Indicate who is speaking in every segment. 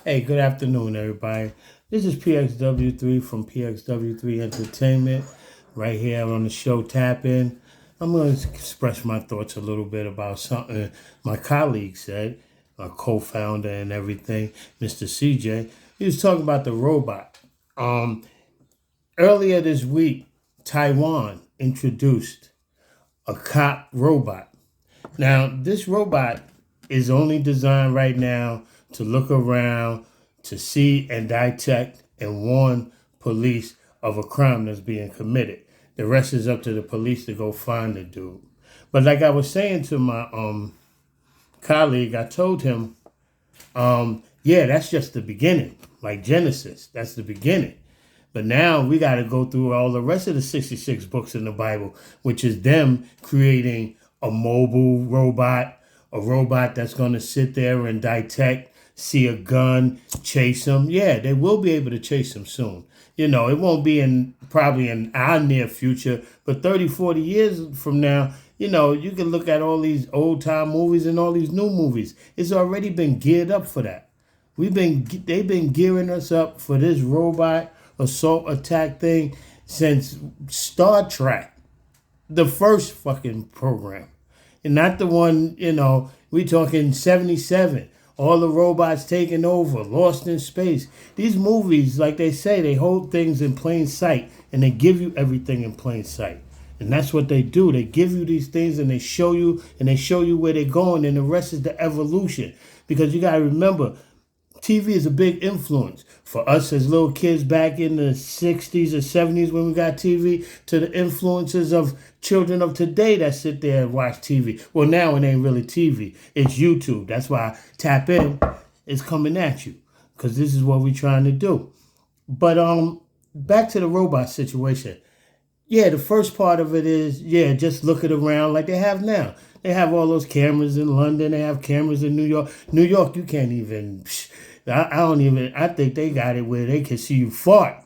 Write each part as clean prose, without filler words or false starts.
Speaker 1: Hey, good afternoon, everybody. This is PXW3 from PXW3 Entertainment, right here on the show Tap In. I'm going to express my thoughts a little bit about something my colleague said, our co founder and everything, Mr. CJ. He was talking about the robot. Um, Earlier this week, Taiwan introduced a cop robot. Now, this robot is only designed right now to look around, to see and detect and warn police of a crime that's being committed. The rest is up to the police to go find the dude. But like I was saying to my colleague, I told him, yeah, that's just the beginning. Like Genesis, that's the beginning. But now we got to go through all the rest of the 66 books in the Bible, which is them creating a mobile robot, a robot that's going to sit there and detect, see a gun, chase them. Yeah, they will be able to chase them soon. You know, it won't be in probably in our near future, but 30, 40 years from now, you know, you can look at all these old time movies and all these new movies. It's already been geared up for that. They've been gearing us up for this robot assault attack thing since Star Trek, the first fucking program, and not the one, we talking 77. All the robots taking over, Lost in Space. These movies, like they say, they hold things in plain sight and they give you everything in plain sight. And that's what they do. They give you these things and they show you where they're going, and the rest is the evolution. Because you gotta remember, TV is a big influence for us as little kids back in the 60s or 70s when we got TV, to the influences of children of today that sit there and watch TV. Well, now it ain't really TV. It's YouTube. That's why Tap In is coming at you, because this is what we're trying to do. But back to the robot situation. Yeah, the first part of it is, yeah, just look it around like they have now. They have all those cameras in London. They have cameras in New York. New York, you can't even. I don't even. I think they got it where they can see you fart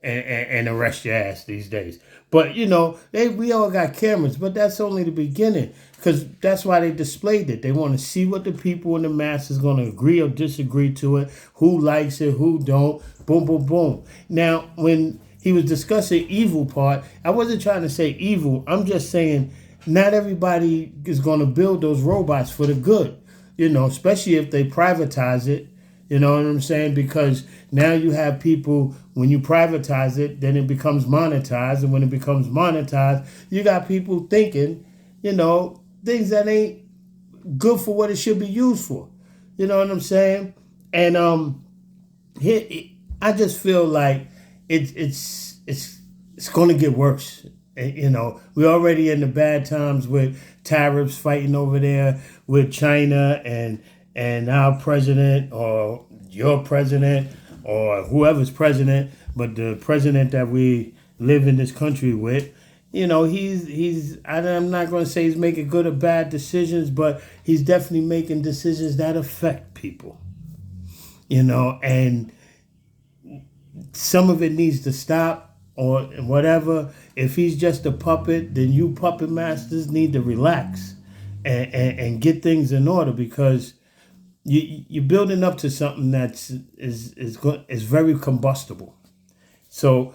Speaker 1: and arrest your ass these days. But we all got cameras, but that's only the beginning, because that's why they displayed it. They want to see what the people in the mass is going to agree or disagree to it, who likes it, who don't. Boom, boom, boom. Now, when he was discussing evil part, I wasn't trying to say evil. I'm just saying not everybody is going to build those robots for the good, especially if they privatize it. You know what I'm saying? Because now you have people, when you privatize it, then it becomes monetized. And when it becomes monetized, you got people thinking, things that ain't good for what it should be used for. You know what I'm saying? And I just feel like it's going to get worse. We're already in the bad times with tariffs fighting over there with China and our president or your president or whoever's president, but the president that we live in this country with, I'm not going to say he's making good or bad decisions, but he's definitely making decisions that affect people, and some of it needs to stop or whatever. If he's just a puppet, then you puppet masters need to relax and get things in order, because you're building up to something that's is very combustible. So,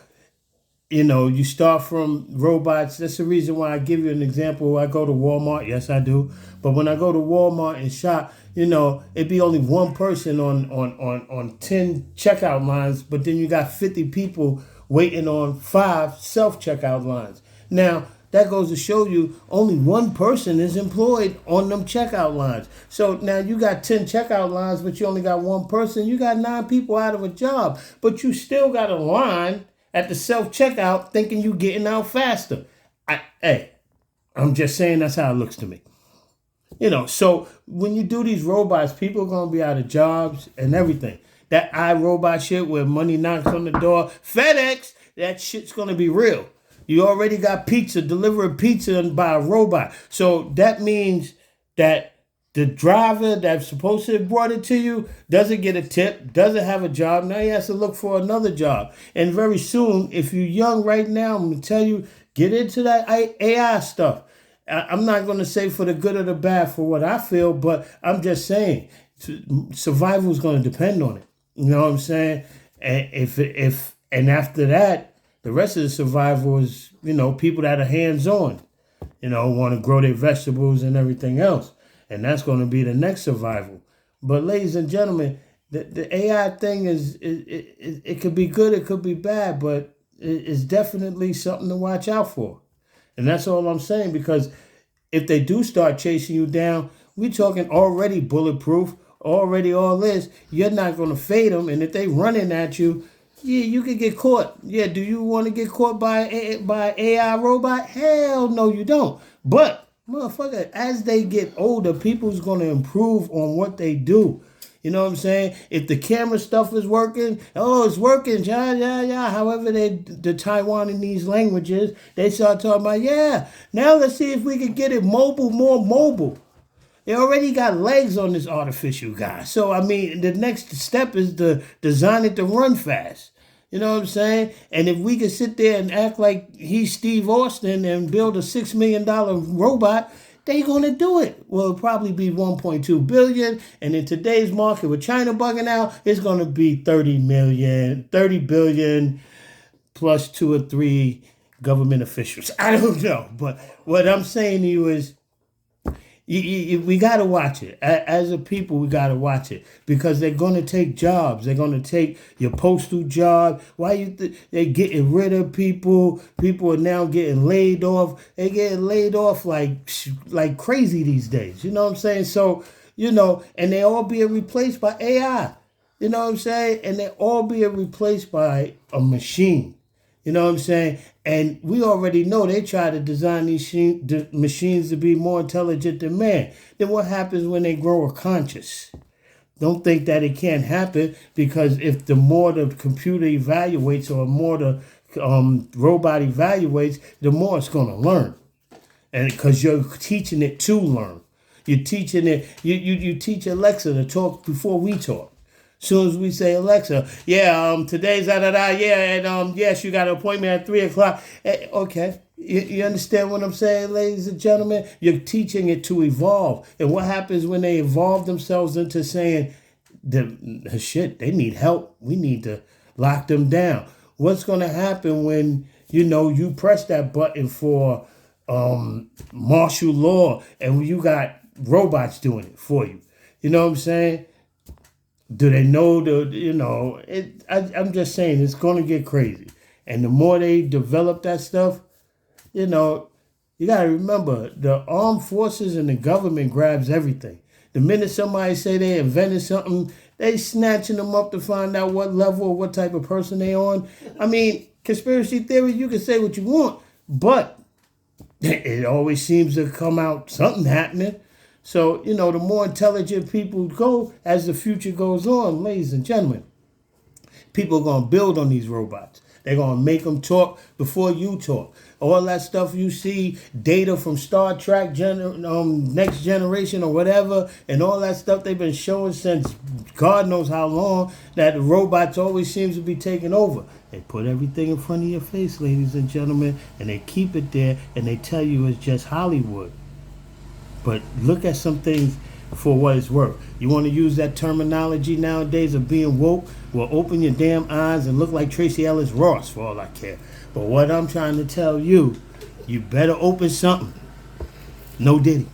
Speaker 1: you start from robots. That's the reason why I give you an example. I go to Walmart. Yes, I do. But when I go to Walmart and shop, it'd be only one person on 10 checkout lines, but then you got 50 people waiting on 5 self-checkout lines. Now, that goes to show you only one person is employed on them checkout lines. So now you got 10 checkout lines, but you only got one person. You got 9 people out of a job, but you still got a line at the self-checkout thinking you getting out faster. I'm just saying that's how it looks to me. So when you do these robots, people are going to be out of jobs and everything. That iRobot shit where money knocks on the door, FedEx, that shit's going to be real. You already got pizza, delivering pizza by a robot. So that means that the driver that's supposed to have brought it to you doesn't get a tip, doesn't have a job. Now he has to look for another job. And very soon, if you're young right now, I'm going to tell you, get into that AI stuff. I'm not going to say for the good or the bad for what I feel, but I'm just saying survival is going to depend on it. You know what I'm saying? And and after that, the rest of the survival is, people that are hands on, want to grow their vegetables and everything else. And that's going to be the next survival. But ladies and gentlemen, the AI thing it could be good, it could be bad, but it's definitely something to watch out for. And that's all I'm saying, because if they do start chasing you down, we talking already bulletproof, already all this. You're not going to fade them. And if they running at you, yeah, you could get caught. Yeah, do you want to get caught by AI robot? Hell no, you don't. But, motherfucker, as they get older, people's going to improve on what they do. You know what I'm saying? If the camera stuff is working, oh, it's working, yeah. However, the Taiwanese languages, they start talking about, yeah, now let's see if we can get it more mobile. They already got legs on this artificial guy. So, I mean, the next step is to design it to run fast. You know what I'm saying? And if we can sit there and act like he's Steve Austin and build a $6 million robot, they gonna do it. Well, it'll probably be 1.2 billion, and in today's market with China bugging out, it's gonna be 30 billion plus 2 or 3 government officials. I don't know, but what I'm saying to you is, we got to watch it. As a people, we got to watch it, because they're going to take jobs. They're going to take your postal job. Why they're getting rid of people? People are now getting laid off. They're getting laid off like crazy these days. You know what I'm saying? So, and they all being replaced by AI. You know what I'm saying? And they all being replaced by a machine. You know what I'm saying? And we already know they try to design these machines to be more intelligent than man. Then what happens when they grow a conscience? Don't think that it can't happen, because if the more the computer evaluates, or more the robot evaluates, the more it's going to learn. And because you're teaching it to learn. You're teaching it, you teach Alexa to talk before we talk. Soon as we say, Alexa, today's and yes, you got an appointment at 3:00. Okay, you understand what I'm saying, ladies and gentlemen? You're teaching it to evolve. And what happens when they evolve themselves into saying, they need help, we need to lock them down? What's going to happen when, you press that button for martial law, and you got robots doing it for you? You know what I'm saying? Do they know I'm just saying, it's going to get crazy. And the more they develop that stuff, you got to remember, the armed forces and the government grabs everything. The minute somebody say they invented something, they snatching them up to find out what level or what type of person they on. I mean, conspiracy theory, you can say what you want, but it always seems to come out something happening. So, the more intelligent people go as the future goes on, ladies and gentlemen, people are going to build on these robots. They're going to make them talk before you talk. All that stuff you see, data from Star Trek, Next Generation or whatever, and all that stuff they've been showing since God knows how long, that the robots always seems to be taking over. They put everything in front of your face, ladies and gentlemen, and they keep it there, and they tell you it's just Hollywood. But look at some things for what it's worth. You want to use that terminology nowadays of being woke? Well, open your damn eyes and look like Tracy Ellis Ross, for all I care. But what I'm trying to tell you, you better open something. No Diddy.